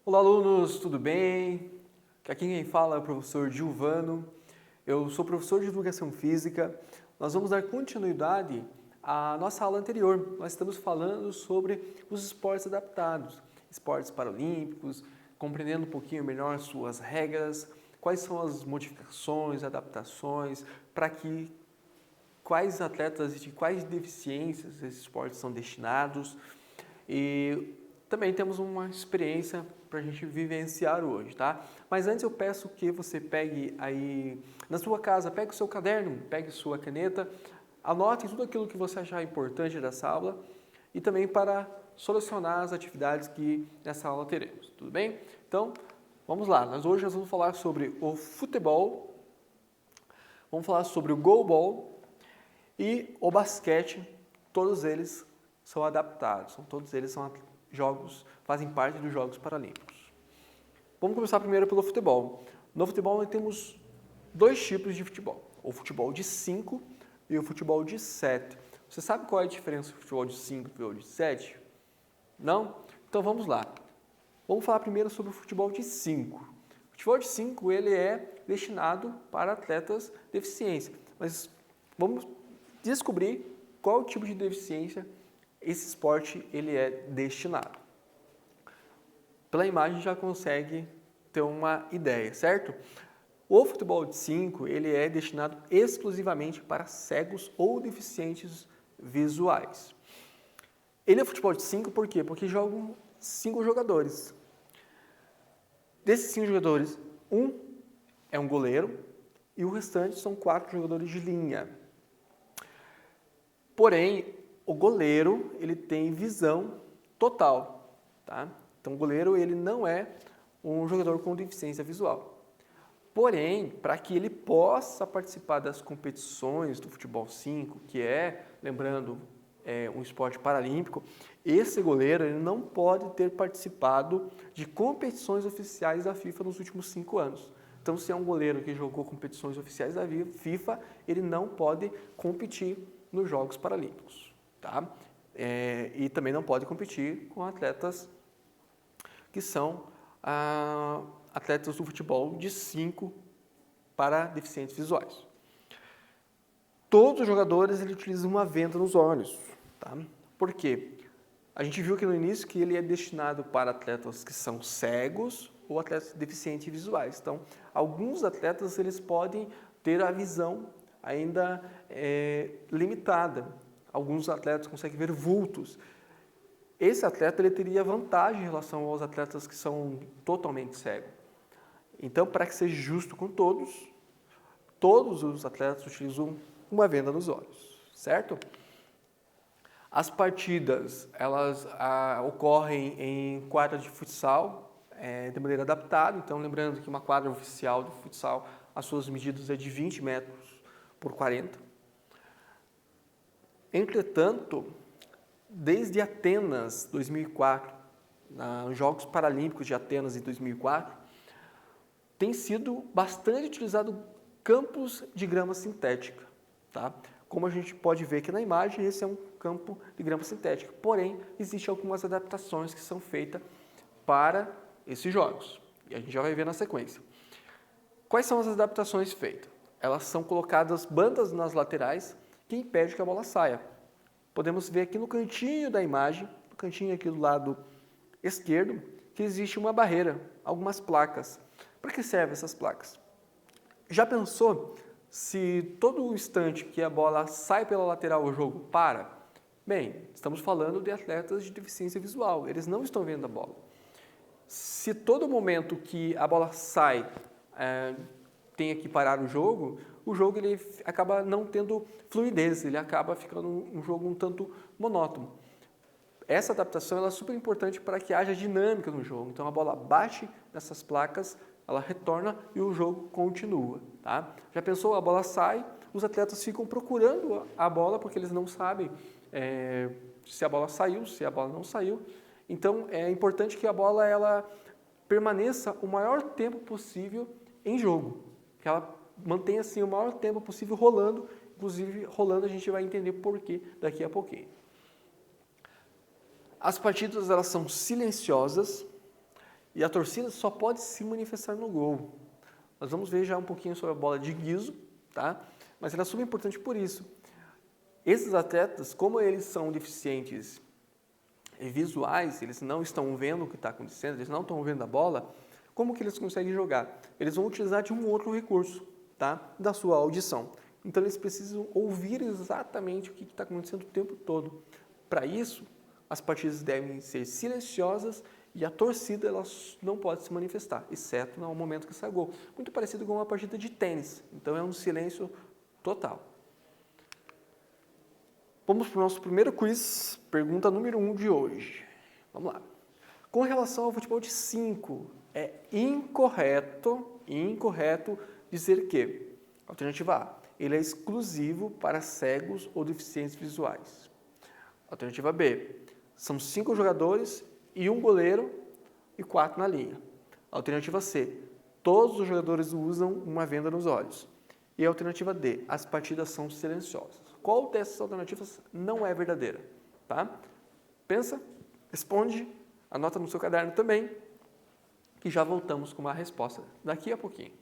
Olá, alunos, tudo bem? Aqui quem fala é o professor Gilvano. Eu sou professor de Educação Física. Nós vamos dar continuidade à nossa aula anterior. Nós estamos falando sobre os esportes adaptados, esportes paralímpicos, compreendendo um pouquinho melhor suas regras, quais são as modificações, adaptações, quais atletas e de quais deficiências esses esportes são destinados. E também temos uma experiência para a gente vivenciar hoje, tá? Mas antes eu peço que você pegue aí na sua casa, pegue o seu caderno, pegue sua caneta, anote tudo aquilo que você achar importante dessa aula e também para solucionar as atividades que nessa aula teremos, tudo bem? Então, vamos lá. Hoje nós vamos falar sobre o futebol, vamos falar sobre o goalball e o basquete. Todos eles são adaptados, todos eles são jogos, fazem parte dos Jogos Paralímpicos. Vamos começar primeiro pelo futebol. No futebol nós temos dois tipos de futebol, o futebol de 5 e o futebol de 7. Você sabe qual é a diferença do futebol de 5 e do futebol de 7? Não? Então vamos lá. Vamos falar primeiro sobre o futebol de 5. O futebol de 5 ele é destinado para atletas deficientes, mas vamos descobrir qual tipo de deficiência esse esporte ele é destinado. Pela imagem já consegue ter uma ideia, certo? O futebol de 5 ele é destinado exclusivamente para cegos ou deficientes visuais. Ele é futebol de 5 por quê? Porque jogam 5 jogadores. Desses 5 jogadores, um é um goleiro e o restante são 4 jogadores de linha. Porém, o goleiro, ele tem visão total, tá? Então, o goleiro, ele não é um jogador com deficiência visual. Porém, para que ele possa participar das competições do futebol 5, que é, lembrando, um esporte paralímpico, esse goleiro ele não pode ter participado de competições oficiais da FIFA nos últimos 5 anos. Então, se é um goleiro que jogou competições oficiais da FIFA, ele não pode competir nos Jogos Paralímpicos. Tá? E também não pode competir com atletas que são atletas do futebol de 5 para deficientes visuais. Todos os jogadores eles utilizam uma venda nos olhos. Tá? Por quê? A gente viu aqui no início que ele é destinado para atletas que são cegos ou atletas deficientes visuais. Então, alguns atletas eles podem ter a visão ainda limitada. Alguns atletas conseguem ver vultos. Esse atleta ele teria vantagem em relação aos atletas que são totalmente cegos. Então, para que seja justo com todos os atletas utilizam uma venda nos olhos, certo? As partidas, elas ocorrem em quadra de futsal de maneira adaptada. Então, lembrando que uma quadra oficial de futsal, as suas medidas é de 20 metros por 40. Entretanto, desde Atenas 2004, nos Jogos Paralímpicos de Atenas em 2004, tem sido bastante utilizado campos de grama sintética. Tá? Como a gente pode ver aqui na imagem, esse é um campo de grama sintética. Porém, existem algumas adaptações que são feitas para esses jogos. E a gente já vai ver na sequência. Quais são as adaptações feitas? Elas são colocadas bandas nas laterais que impede que a bola saia. Podemos ver aqui no cantinho da imagem, no cantinho aqui do lado esquerdo, que existe uma barreira, algumas placas. Para que servem essas placas? Já pensou se todo o instante que a bola sai pela lateral o jogo para? Bem, estamos falando de atletas de deficiência visual, eles não estão vendo a bola. Se todo momento que a bola sai tenha que parar o jogo ele acaba não tendo fluidez, ele acaba ficando um jogo um tanto monótono. Essa adaptação ela é super importante para que haja dinâmica no jogo. Então a bola bate nessas placas, ela retorna e o jogo continua. Tá? Já pensou? A bola sai, os atletas ficam procurando a bola porque eles não sabem se a bola saiu, se a bola não saiu. Então é importante que a bola ela permaneça o maior tempo possível em jogo, que ela mantenha assim o maior tempo possível rolando. Inclusive, rolando a gente vai entender por quê daqui a pouquinho. As partidas elas são silenciosas e a torcida só pode se manifestar no gol. Nós vamos ver já um pouquinho sobre a bola de guiso, tá? Mas ela é super importante por isso. Esses atletas, como eles são deficientes visuais, eles não estão vendo o que está acontecendo, eles não estão vendo a bola, como que eles conseguem jogar? Eles vão utilizar de um outro recurso, tá? Da sua audição. Então, eles precisam ouvir exatamente o que está acontecendo o tempo todo. Para isso, as partidas devem ser silenciosas e a torcida ela não pode se manifestar, exceto no momento que sai gol. Muito parecido com uma partida de tênis. Então, é um silêncio total. Vamos para o nosso primeiro quiz, pergunta número 1 de hoje. Vamos lá. Com relação ao futebol de 5, é incorreto dizer que, alternativa A, ele é exclusivo para cegos ou deficientes visuais. Alternativa B, são 5 jogadores e 1 goleiro e 4 na linha. Alternativa C, todos os jogadores usam uma venda nos olhos. E a alternativa D, as partidas são silenciosas. Qual dessas alternativas não é verdadeira? Tá? Pensa, responde, anota no seu caderno também, que já voltamos com uma resposta daqui a pouquinho.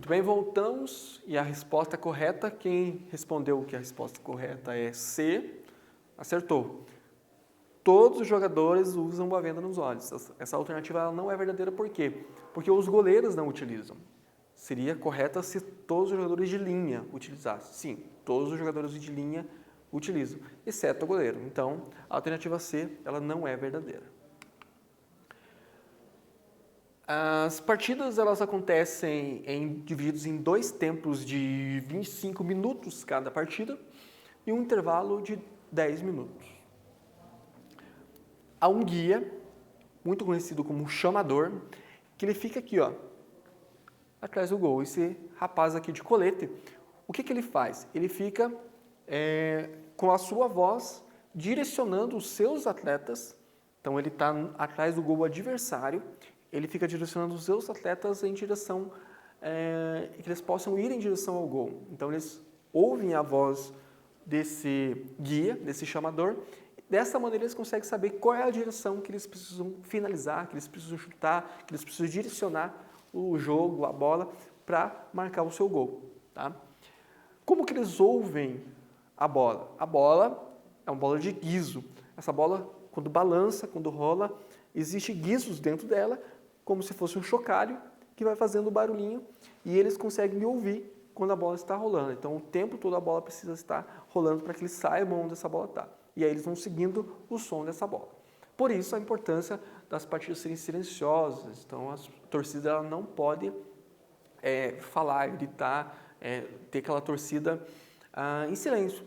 Muito bem, voltamos e a resposta correta, quem respondeu que a resposta correta é C, acertou. Todos os jogadores usam uma venda nos olhos. Essa alternativa ela não é verdadeira, por quê? Porque os goleiros não utilizam. Seria correta se todos os jogadores de linha utilizassem. Sim, todos os jogadores de linha utilizam, exceto o goleiro. Então, a alternativa C ela não é verdadeira. As partidas elas acontecem divididos em 2 tempos de 25 minutos cada partida e um intervalo de 10 minutos. Há um guia, muito conhecido como chamador, que ele fica aqui, ó, atrás do gol. Esse rapaz aqui de colete, o que ele faz? Ele fica com a sua voz direcionando os seus atletas. Então ele está atrás do gol adversário, ele fica direcionando os seus atletas em direção, que eles possam ir em direção ao gol. Então eles ouvem a voz desse guia, desse chamador. Dessa maneira eles conseguem saber qual é a direção que eles precisam finalizar, que eles precisam chutar, que eles precisam direcionar o jogo, a bola, para marcar o seu gol. Tá? Como que eles ouvem a bola? A bola é uma bola de guiso. Essa bola, quando balança, quando rola, existe guizos dentro dela, como se fosse um chocalho, que vai fazendo barulhinho e eles conseguem ouvir quando a bola está rolando. Então, o tempo todo a bola precisa estar rolando para que eles saibam onde essa bola está. E aí eles vão seguindo o som dessa bola. Por isso, a importância das partidas serem silenciosas. Então, a torcida ela não pode falar, gritar, ter aquela torcida em silêncio,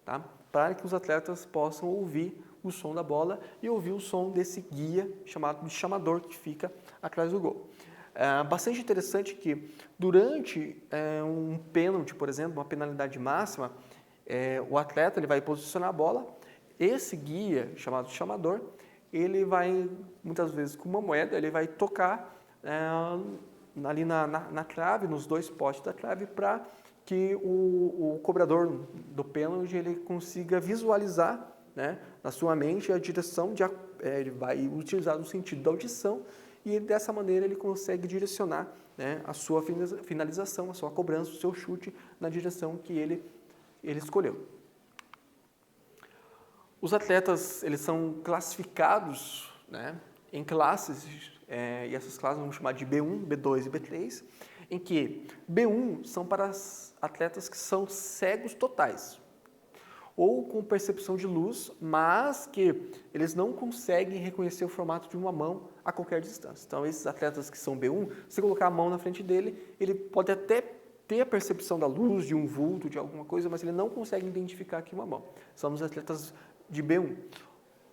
tá? Para que os atletas possam ouvir o som da bola e ouvir o som desse guia chamado de chamador que fica atrás do gol. Bastante interessante que durante um pênalti, por exemplo, uma penalidade máxima, o atleta ele vai posicionar a bola, esse guia chamado de chamador, ele vai, muitas vezes com uma moeda, ele vai tocar ali na trave, nos 2 postes da trave, para que o cobrador do pênalti ele consiga visualizar, né, na sua mente a direção, ele vai utilizar o sentido da audição e dessa maneira ele consegue direcionar, né, a sua finalização, a sua cobrança, o seu chute na direção que ele escolheu. Os atletas eles são classificados, né, em classes, e essas classes vamos chamar de B1, B2 e B3, em que B1 são para atletas que são cegos totais, ou com percepção de luz, mas que eles não conseguem reconhecer o formato de uma mão a qualquer distância. Então, esses atletas que são B1, se colocar a mão na frente dele, ele pode até ter a percepção da luz, de um vulto, de alguma coisa, mas ele não consegue identificar aqui uma mão. São os atletas de B1.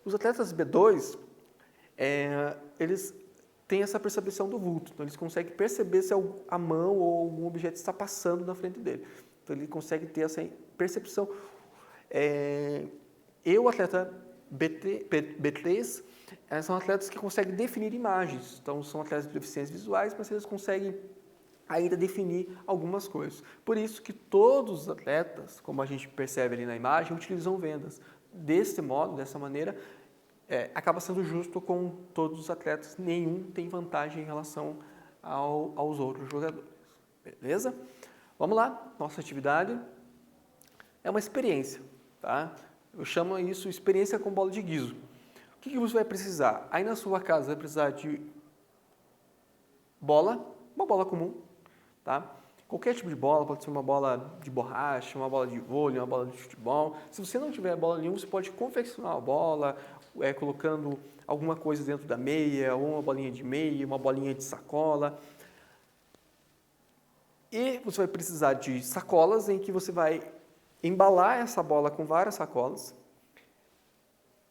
Os atletas B2, eles têm essa percepção do vulto, então eles conseguem perceber se a mão ou algum objeto está passando na frente dele. Então, ele consegue ter essa percepção. E o atleta B3 são atletas que conseguem definir imagens. Então, são atletas de deficiências visuais, mas eles conseguem ainda definir algumas coisas. Por isso que todos os atletas, como a gente percebe ali na imagem, utilizam vendas. Desse modo, dessa maneira, acaba sendo justo com todos os atletas. Nenhum tem vantagem em relação aos outros jogadores. Beleza? Vamos lá. Nossa atividade é uma experiência. Tá? Eu chamo isso experiência com bola de guiso. O que você vai precisar? Aí na sua casa vai precisar de bola, uma bola comum, tá? Qualquer tipo de bola, pode ser uma bola de borracha, uma bola de vôlei, uma bola de futebol. Se você não tiver bola nenhuma, você pode confeccionar a bola, colocando alguma coisa dentro da meia, ou uma bolinha de meia, uma bolinha de sacola. E você vai precisar de sacolas em que você vai embalar essa bola com várias sacolas.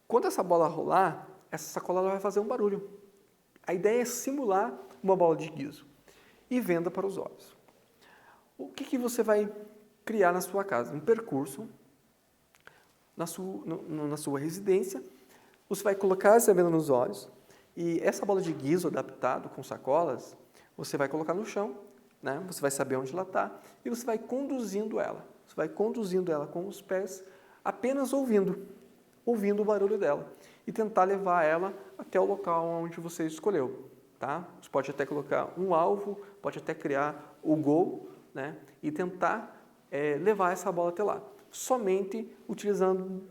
Quando essa bola rolar, essa sacola ela vai fazer um barulho. A ideia é simular uma bola de guiso e venda para os olhos. O que você vai criar na sua casa? Um percurso na sua residência. Você vai colocar essa venda nos olhos e essa bola de guiso adaptado com sacolas, você vai colocar no chão, né? Você vai saber onde ela está e você vai conduzindo ela. Você vai conduzindo ela com os pés, apenas ouvindo o barulho dela e tentar levar ela até o local onde você escolheu, tá? Você pode até colocar um alvo, pode até criar o gol, né? E tentar levar essa bola até lá, somente utilizando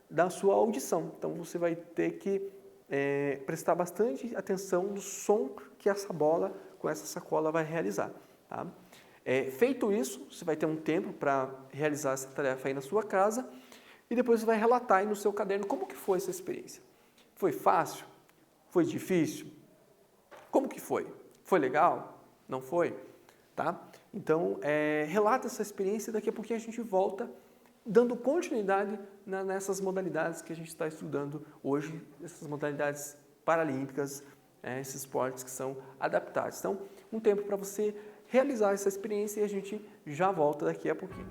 da sua audição. Então, você vai ter que prestar bastante atenção no som que essa bola com essa sacola vai realizar, tá? Feito isso, você vai ter um tempo para realizar essa tarefa aí na sua casa e depois você vai relatar aí no seu caderno como que foi essa experiência. Foi fácil? Foi difícil? Como que foi? Foi legal? Não foi? Tá? Então, relata essa experiência e daqui a pouquinho a gente volta dando continuidade nessas modalidades que a gente está estudando hoje, essas modalidades paralímpicas, esses esportes que são adaptados. Então, um tempo para você realizar essa experiência e a gente já volta daqui a pouquinho.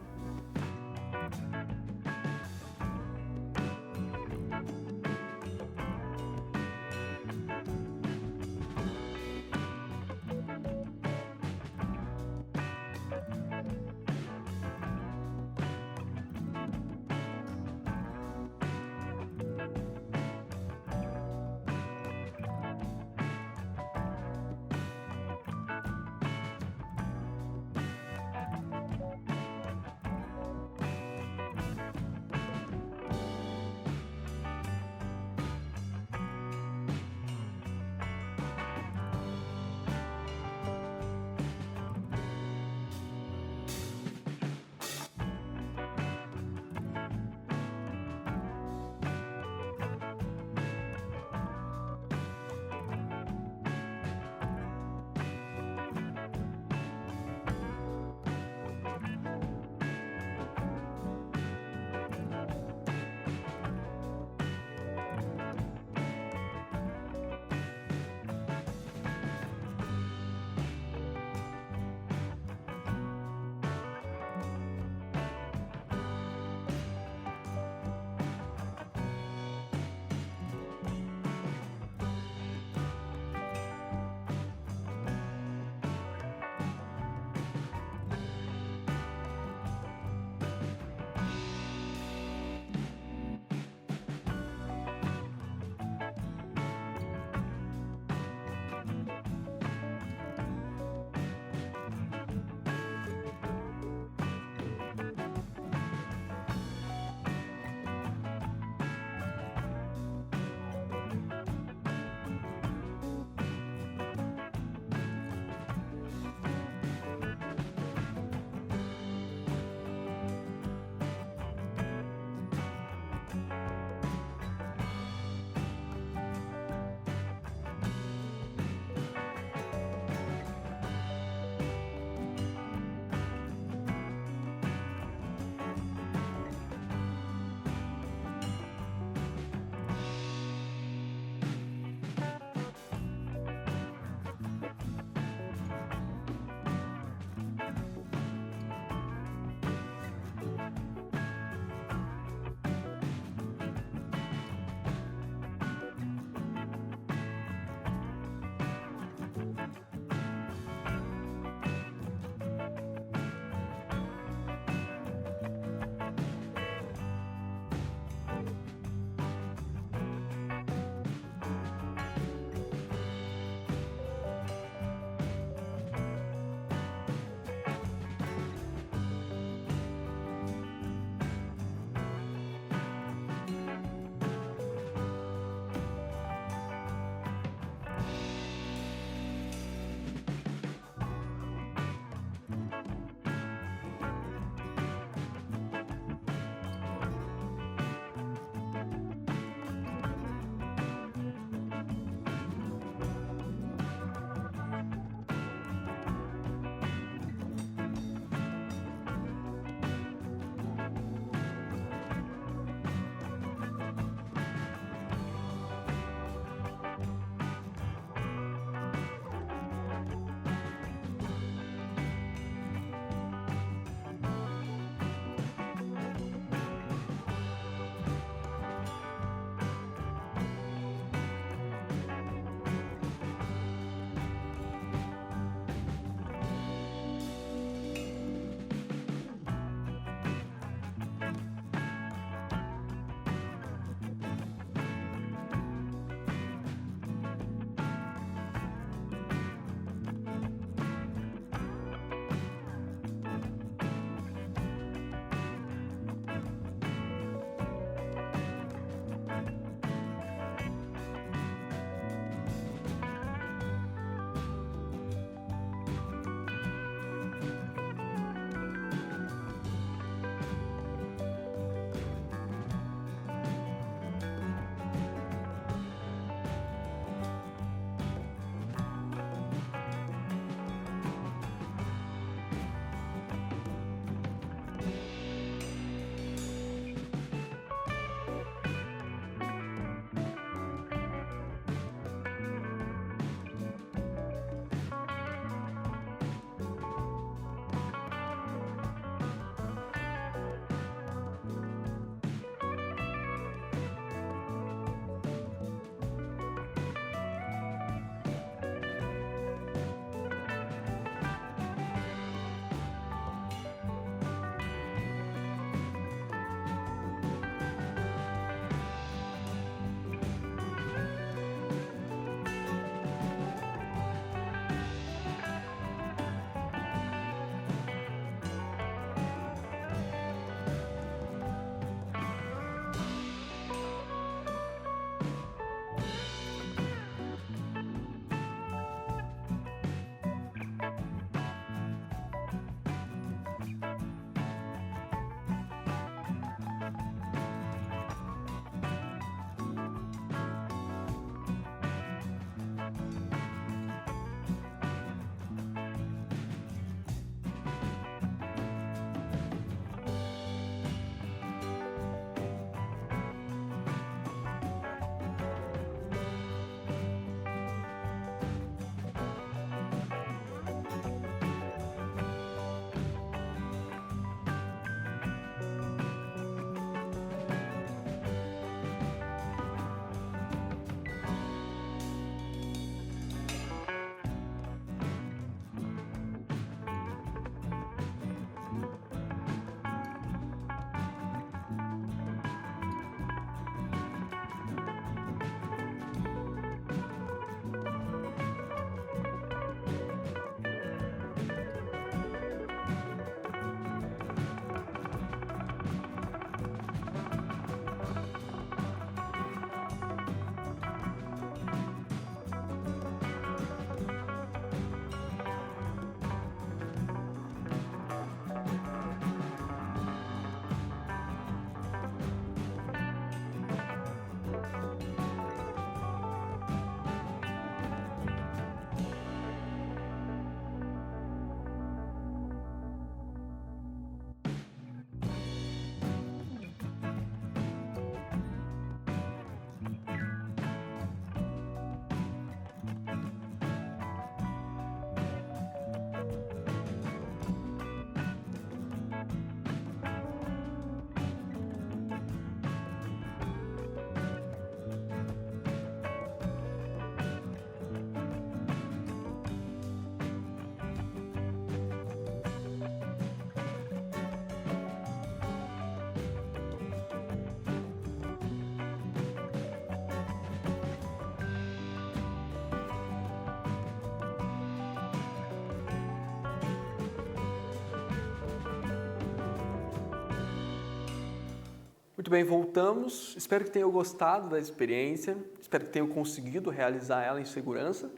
Muito bem, voltamos. Espero que tenham gostado da experiência, espero que tenham conseguido realizar ela em segurança.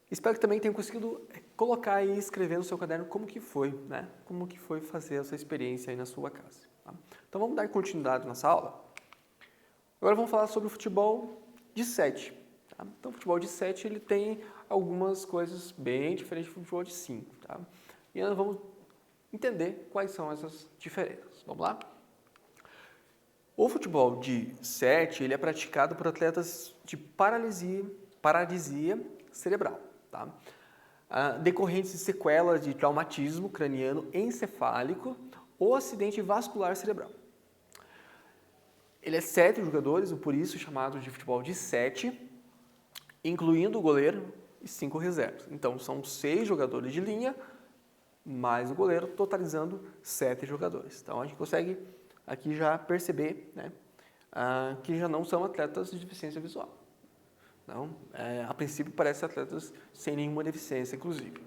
Espero que também tenham conseguido colocar e escrever no seu caderno como que foi, né? Como que foi fazer essa experiência aí na sua casa. Tá? Então vamos dar continuidade nessa aula. Agora vamos falar sobre o futebol de 7. Tá? Então o futebol de 7 ele tem algumas coisas bem diferentes do futebol de 5. Tá? E nós vamos entender quais são essas diferenças. Vamos lá? O futebol de 7 ele é praticado por atletas de paralisia cerebral, tá? Decorrentes de sequelas de traumatismo craniano encefálico ou acidente vascular cerebral. Ele é 7 jogadores, por isso chamado de futebol de 7, incluindo o goleiro e 5 reservas. Então são 6 jogadores de linha, mais o goleiro, totalizando 7 jogadores. Então a gente consegue aqui já perceber, né, que já não são atletas de deficiência visual. Então, a princípio parece atletas sem nenhuma deficiência, inclusive.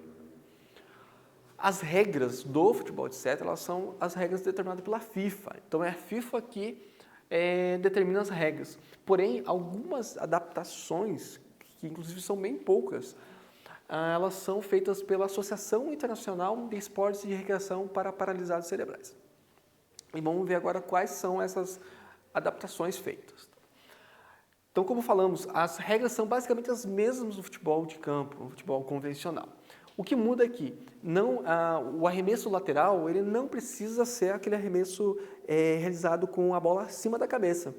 As regras do futebol de 7, elas são as regras determinadas pela FIFA. Então é a FIFA que determina as regras. Porém, algumas adaptações, que inclusive são bem poucas, elas são feitas pela Associação Internacional de Esportes de Recreação para Paralisados Cerebrais. E vamos ver agora quais são essas adaptações feitas. Então, como falamos, as regras são basicamente as mesmas do futebol de campo, no futebol convencional. O que muda é que o arremesso lateral ele não precisa ser aquele arremesso realizado com a bola acima da cabeça.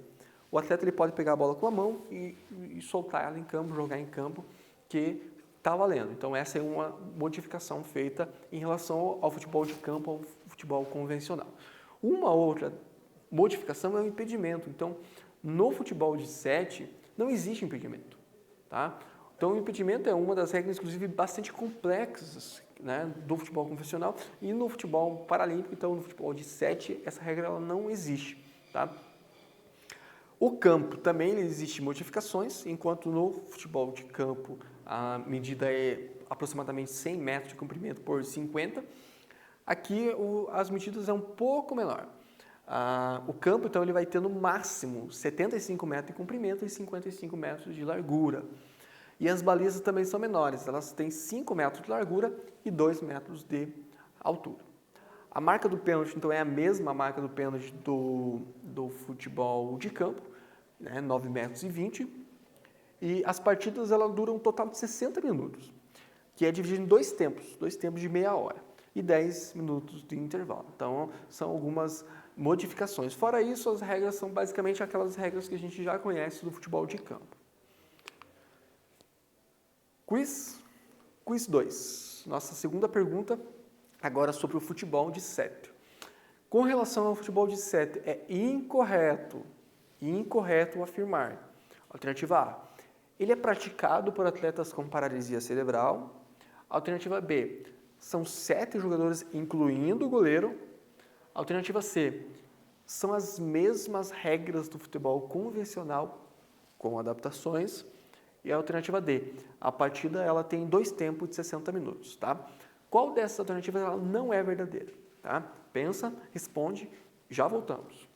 O atleta ele pode pegar a bola com a mão e soltar ela em campo, jogar em campo, que está valendo. Então, essa é uma modificação feita em relação ao futebol de campo, ao futebol convencional. Uma outra modificação é o impedimento. Então, no futebol de 7, não existe impedimento. Tá? Então, o impedimento é uma das regras, inclusive, bastante complexas, né, do futebol convencional e no futebol paralímpico. Então, no futebol de 7, essa regra ela não existe. Tá? O campo também existe modificações, enquanto no futebol de campo a medida é aproximadamente 100 metros de comprimento por 50. Aqui as medidas é um pouco menor. O campo, então, ele vai ter no máximo 75 metros de comprimento e 55 metros de largura. E as balizas também são menores, elas têm 5 metros de largura e 2 metros de altura. A marca do pênalti, então, é a mesma marca do pênalti do futebol de campo, né, 9 metros e 20. E as partidas elas duram um total de 60 minutos, que é dividido em dois tempos de meia hora. E 10 minutos de intervalo. Então, são algumas modificações. Fora isso, as regras são basicamente aquelas regras que a gente já conhece do futebol de campo. Quiz 2. Nossa segunda pergunta, agora sobre o futebol de 7. Com relação ao futebol de 7, é incorreto afirmar. Alternativa A, ele é praticado por atletas com paralisia cerebral. Alternativa B, são 7 jogadores, incluindo o goleiro. Alternativa C, são as mesmas regras do futebol convencional, com adaptações. E a alternativa D, a partida ela tem 2 tempos de 60 minutos. Tá? Qual dessas alternativas ela não é verdadeira? Tá? Pensa, responde, já voltamos.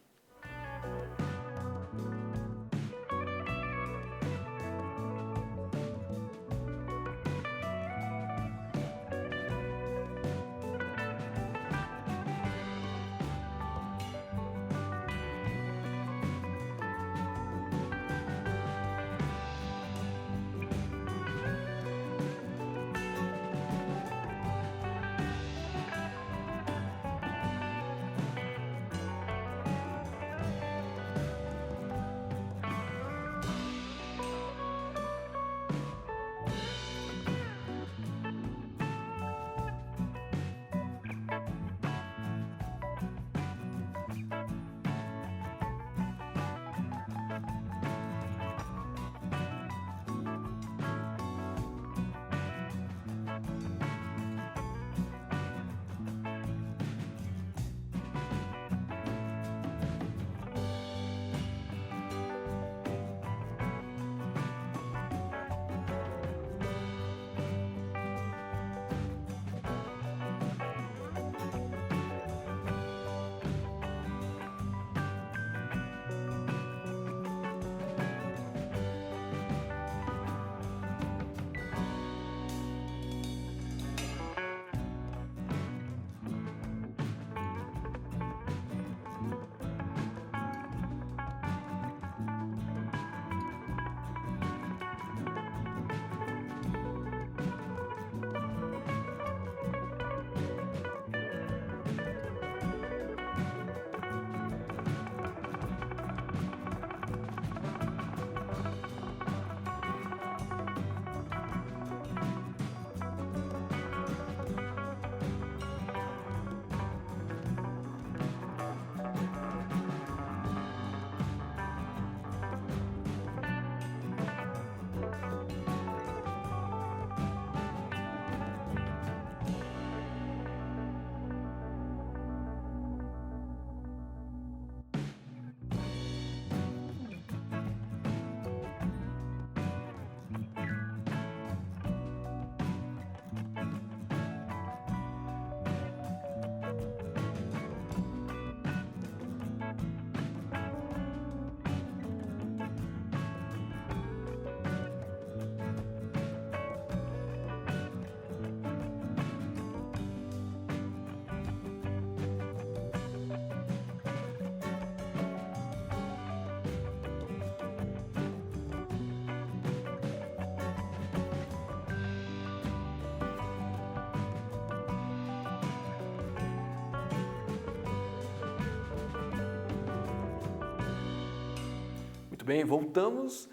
bem, voltamos.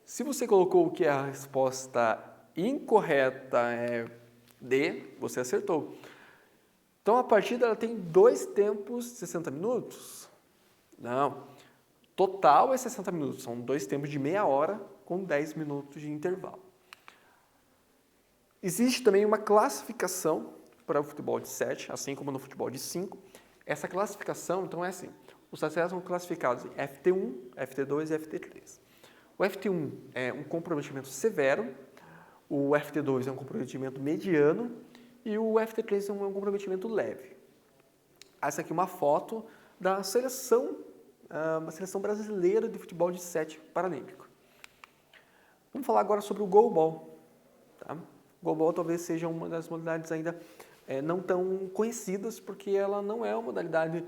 Se você colocou que a resposta incorreta é D, você acertou. Então a partida ela tem 2 tempos de 60 minutos? Não. Total é 60 minutos, são 2 tempos de meia hora com 10 minutos de intervalo. Existe também uma classificação para o futebol de 7, assim como no futebol de 5. Essa classificação, então, é assim. Os atletas são classificados em FT1, FT2 e FT3. O FT1 é um comprometimento severo, o FT2 é um comprometimento mediano e o FT3 é um comprometimento leve. Essa aqui é uma foto da seleção, uma seleção brasileira de futebol de 7 paralímpico. Vamos falar agora sobre o goalball. Tá? O goalball talvez seja uma das modalidades ainda não tão conhecidas, porque ela não é uma modalidade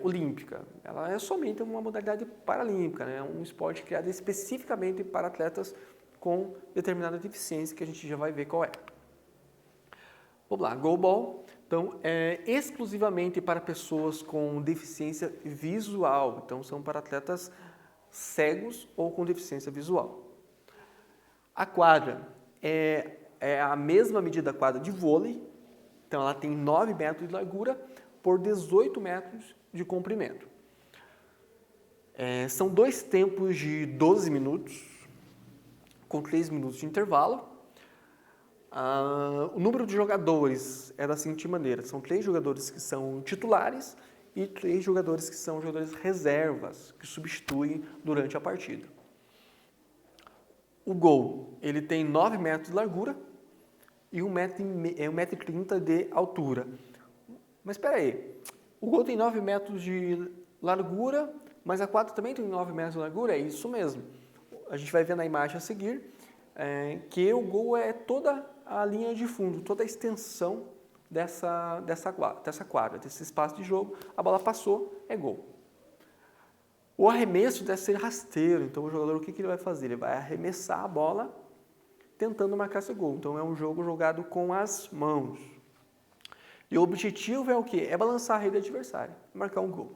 olímpica. Ela é somente uma modalidade paralímpica, né? Um esporte criado especificamente para atletas com determinada deficiência, que a gente já vai ver qual é. Vamos lá, goalball, então, é exclusivamente para pessoas com deficiência visual, então são para atletas cegos ou com deficiência visual. A quadra é a mesma medida da quadra de vôlei, então ela tem 9 metros de largura por 18 metros de comprimento. São 2 tempos de 12 minutos, com 3 minutos de intervalo. O número de jogadores é da seguinte maneira, são 3 jogadores que são titulares e 3 jogadores que são jogadores reservas, que substituem durante a partida. O gol, ele tem 9 metros de largura e 1,30 m de altura. Mas espera aí, o gol tem 9 metros de largura, mas a quadra também tem 9 metros de largura? É isso mesmo. A gente vai ver na imagem a seguir que o gol é toda a linha de fundo, toda a extensão dessa quadra, desse espaço de jogo. A bola passou, é gol. O arremesso deve ser rasteiro, então o jogador o que ele vai fazer? Ele vai arremessar a bola tentando marcar esse gol. Então é um jogo jogado com as mãos. E o objetivo é o quê? É balançar a rede adversária, marcar um gol.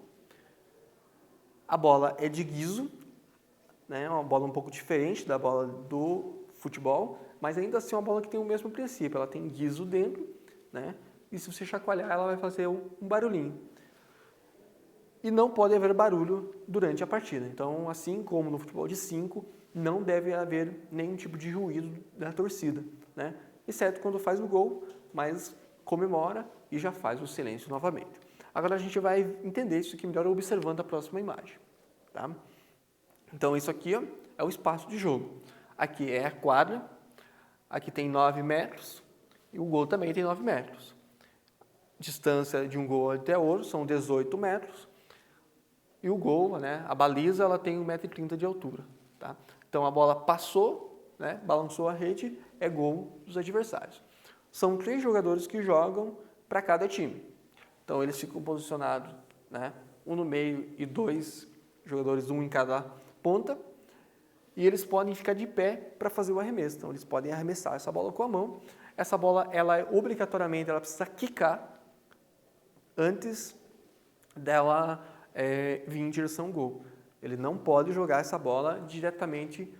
A bola é de guiso, né? Uma bola um pouco diferente da bola do futebol, mas ainda assim é uma bola que tem o mesmo princípio. Ela tem guiso dentro, né? E se você chacoalhar, ela vai fazer um barulhinho. E não pode haver barulho durante a partida. Então, assim como no futebol de 5, não deve haver nenhum tipo de ruído da torcida, né? Exceto quando faz o gol, mas comemora e já faz o silêncio novamente. Agora a gente vai entender isso aqui melhor observando a próxima imagem. Tá? Então isso aqui é o espaço de jogo. Aqui é a quadra, aqui tem 9 metros e o gol também tem 9 metros. Distância de um gol até outro são 18 metros e o gol, né, a baliza, ela tem 1,30 m de altura. Tá? Então a bola passou, né, balançou a rede, é gol dos adversários. São 3 jogadores que jogam para cada time. Então eles ficam posicionados, né, um no meio e 2 jogadores, um em cada ponta. E eles podem ficar de pé para fazer o arremesso. Então eles podem arremessar essa bola com a mão. Essa bola, obrigatoriamente, ela precisa quicar antes dela vir em direção ao gol. Ele não pode jogar essa bola diretamente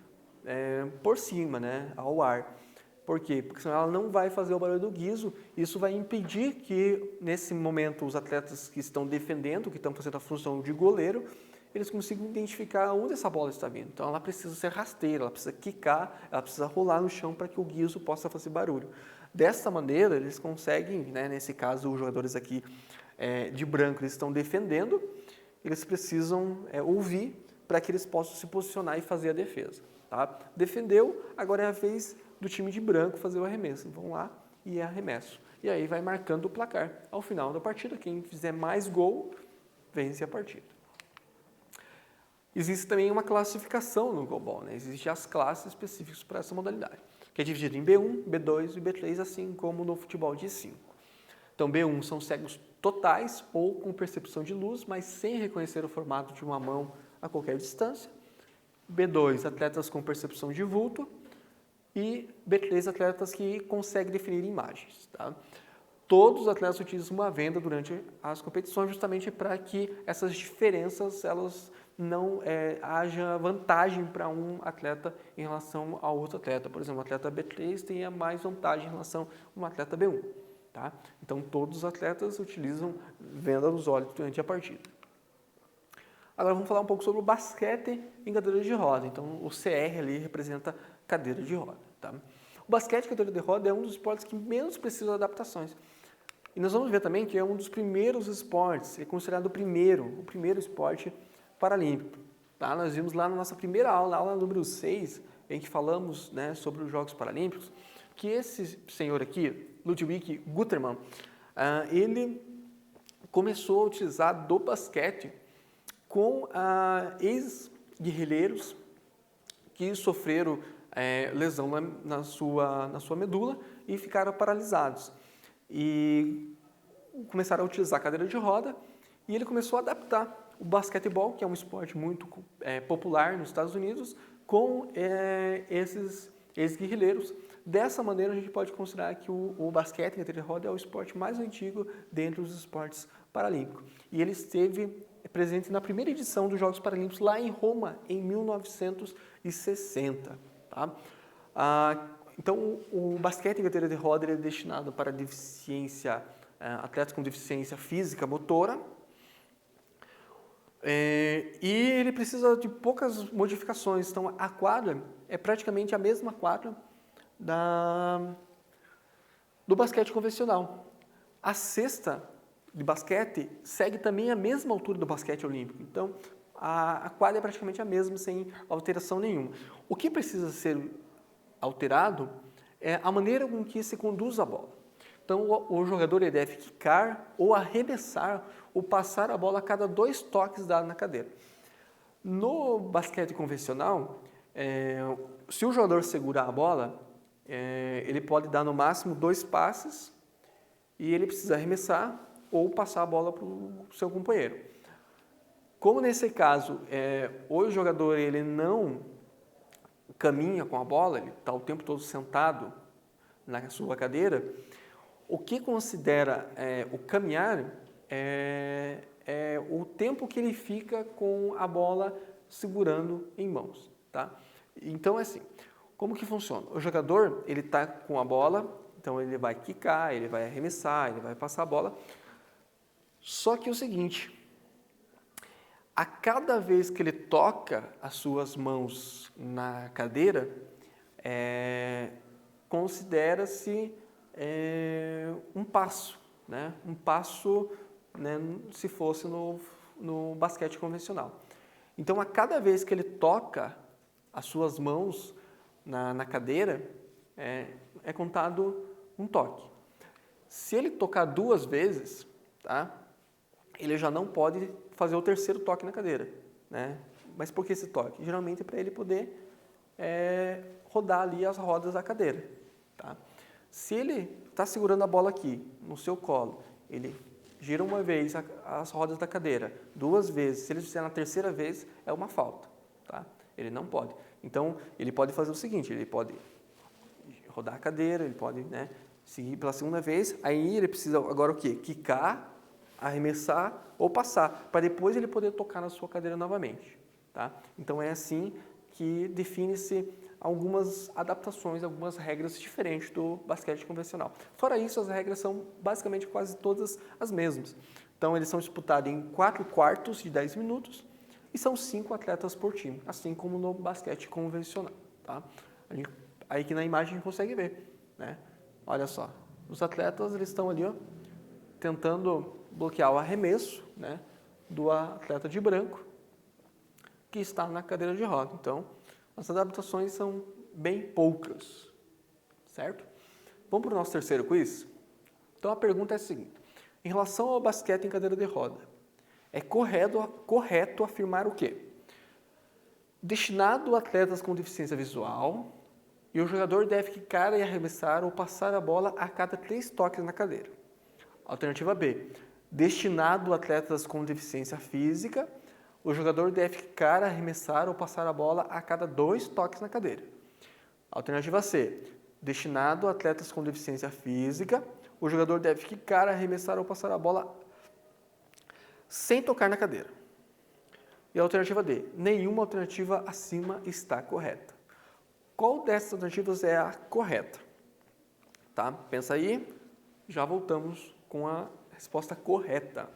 por cima, né, ao ar. Por quê? Porque senão ela não vai fazer o barulho do guiso. Isso vai impedir que, nesse momento, os atletas que estão defendendo, que estão fazendo a função de goleiro, eles consigam identificar onde essa bola está vindo. Então, ela precisa ser rasteira, ela precisa quicar, ela precisa rolar no chão para que o guiso possa fazer barulho. Dessa maneira, eles conseguem, né, nesse caso, os jogadores aqui de branco, eles estão defendendo, eles precisam ouvir para que eles possam se posicionar e fazer a defesa. Tá? Defendeu, agora é a vez do time de branco fazer o arremesso. Vão lá e arremesso. E aí vai marcando o placar. Ao final da partida, quem fizer mais gol, vence a partida. Existe também uma classificação no goalball, né? Existem as classes específicas para essa modalidade, que é dividida em B1, B2 e B3, assim como no futebol de 5. Então, B1 são cegos totais ou com percepção de luz, mas sem reconhecer o formato de uma mão a qualquer distância. B2, atletas com percepção de vulto. E B3, atletas que conseguem definir imagens. Tá? todos os atletas utilizam uma venda durante as competições, justamente para que essas diferenças elas não haja vantagem para um atleta em relação ao outro atleta. Por exemplo, o atleta B3 tenha mais vantagem em relação a um atleta B1. Tá? Então, todos os atletas utilizam venda nos olhos durante a partida. Agora vamos falar um pouco sobre o basquete em cadeira de roda. Então, o CR ali representa cadeira de roda. Tá? O basquete em cadeira de roda é um dos esportes que menos precisa de adaptações. E nós vamos ver também que é um dos primeiros esportes, é considerado o primeiro esporte paralímpico. Tá? Nós vimos lá na nossa primeira aula, aula número 6, em que falamos, né, sobre os Jogos Paralímpicos, que esse senhor aqui, Ludwig Gutermann, ele começou a utilizar do basquete com ex-guerrilheiros que sofreram lesão na sua medula e ficaram paralisados. E começaram a utilizar a cadeira de roda e ele começou a adaptar o basquetebol, que é um esporte muito popular nos Estados Unidos, com esses ex-guerrilheiros. Dessa maneira, a gente pode considerar que o basquete em cadeira de roda é o esporte mais antigo dentre os esportes paralímpicos. E ele esteve presente na primeira edição dos Jogos Paralímpicos lá em Roma, em 1960. Tá? Então, o basquete em cadeira de roda é destinado para atletas com deficiência física motora, e ele precisa de poucas modificações. Então, a quadra é praticamente a mesma quadra do basquete convencional. A cesta de basquete segue também a mesma altura do basquete olímpico. Então, a quadra é praticamente a mesma, sem alteração nenhuma. O que precisa ser alterado é a maneira com que se conduz a bola. Então, o jogador ele deve quicar ou arremessar ou passar a bola a cada 2 toques dados na cadeira. No basquete convencional, se o jogador segurar a bola, ele pode dar no máximo 2 passes e ele precisa arremessar ou passar a bola para o seu companheiro. Como nesse caso, o jogador ele não caminha com a bola, ele está o tempo todo sentado na sua cadeira, o que considera o caminhar é o tempo que ele fica com a bola segurando em mãos. Tá? Então, é assim, como que funciona? O jogador ele está com a bola, então ele vai quicar, ele vai arremessar, ele vai passar a bola. Só que é o seguinte, a cada vez que ele toca as suas mãos na cadeira, considera-se um passo, né? Um passo, né, se fosse no basquete convencional. Então, a cada vez que ele toca as suas mãos na cadeira, é contado um toque. Se ele tocar 2 vezes, tá? Ele já não pode fazer o 3º toque na cadeira, né? Mas por que esse toque? Geralmente é para ele poder rodar ali as rodas da cadeira. Tá? Se ele está segurando a bola aqui no seu colo, ele gira uma vez as rodas da cadeira, 2 vezes, se ele fizer na 3ª vez, é uma falta. Tá? Ele não pode. Então, ele pode fazer o seguinte, ele pode rodar a cadeira, ele pode, né, seguir pela 2ª vez, aí ele precisa agora o quê? Quicar, arremessar ou passar, para depois ele poder tocar na sua cadeira novamente. Tá? Então, é assim que define-se algumas adaptações, algumas regras diferentes do basquete convencional. Fora isso, as regras são basicamente quase todas as mesmas. Então, eles são disputados em 4 quartos de 10 minutos e são 5 atletas por time, assim como no basquete convencional. Tá? Aí aqui na imagem a gente consegue ver. Né? Olha só, os atletas eles estão ali, ó, tentando bloquear o arremesso, né, do atleta de branco que está na cadeira de roda. Então, as adaptações são bem poucas, certo? Vamos para o nosso 3º quiz? Então, a pergunta é a seguinte. Em relação ao basquete em cadeira de roda, é correto afirmar o quê? Destinado a atletas com deficiência visual e o jogador deve quicar e arremessar ou passar a bola a cada 3 toques na cadeira. Alternativa B. Destinado a atletas com deficiência física, o jogador deve quicar, arremessar ou passar a bola a cada 2 toques na cadeira. Alternativa C. Destinado a atletas com deficiência física, o jogador deve quicar, arremessar ou passar a bola sem tocar na cadeira. E a alternativa D, nenhuma alternativa acima está correta. Qual dessas alternativas é a correta? Tá? Pensa aí, já voltamos com a resposta correta.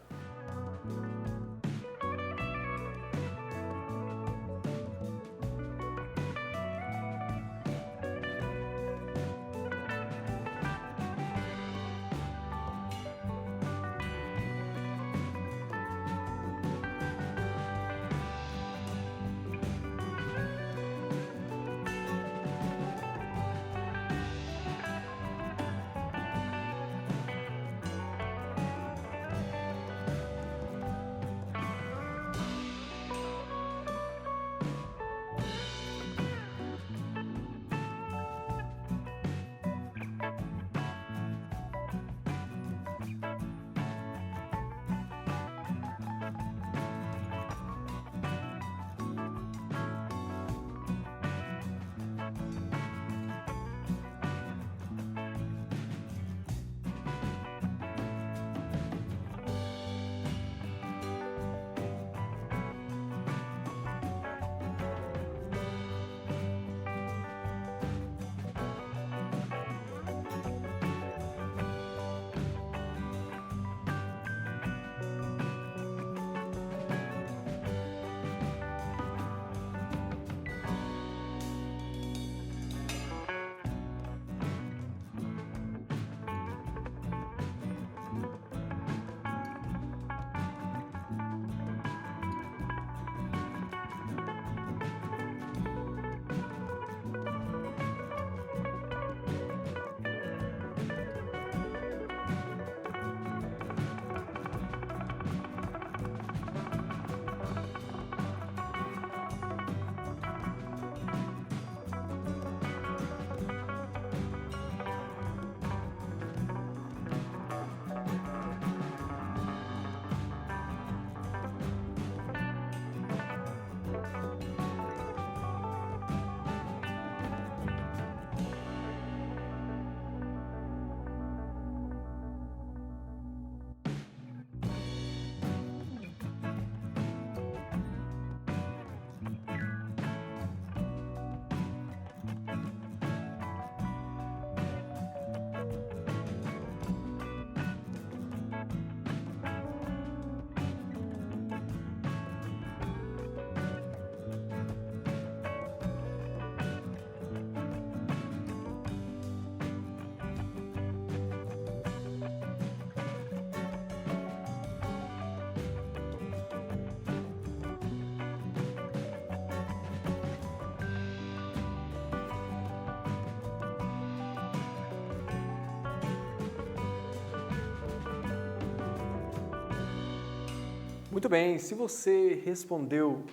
Muito bem, se você respondeu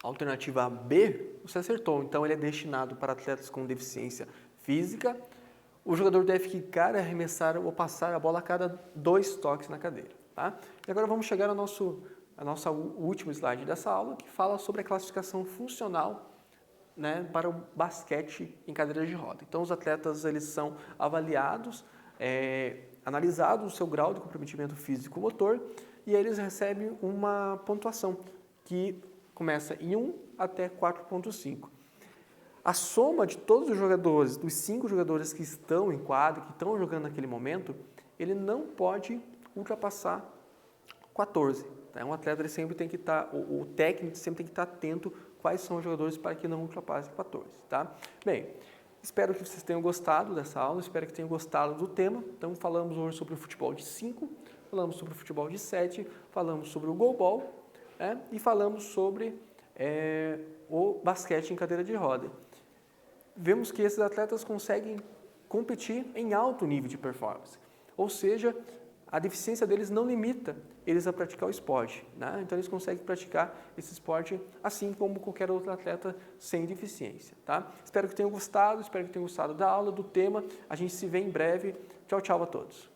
a alternativa B, você acertou. Então, ele é destinado para atletas com deficiência física. O jogador deve quicar, arremessar ou passar a bola a cada 2 toques na cadeira. Tá? E agora vamos chegar ao nosso último slide dessa aula, que fala sobre a classificação funcional, né, para o basquete em cadeira de roda. Então, os atletas eles são avaliados, analisado o seu grau de comprometimento físico-motor e eles recebem uma pontuação que começa em 1 até 4.5. A soma de todos os jogadores, dos 5 jogadores que estão em quadra, que estão jogando naquele momento, ele não pode ultrapassar 14. Tá? Um atleta ele sempre tem que estar, o técnico sempre tem que estar atento quais são os jogadores para que não ultrapassem 14. Tá? Bem, espero que vocês tenham gostado dessa aula, espero que tenham gostado do tema. Então, falamos hoje sobre o futebol de 5, falamos sobre o futebol de 7, falamos sobre o goalball, e falamos sobre o basquete em cadeira de roda. Vemos que esses atletas conseguem competir em alto nível de performance, ou seja, a deficiência deles não limita eles a praticar o esporte, né? Então eles conseguem praticar esse esporte assim como qualquer outro atleta sem deficiência, tá? Espero que tenham gostado da aula, do tema. A gente se vê em breve. Tchau, tchau a todos.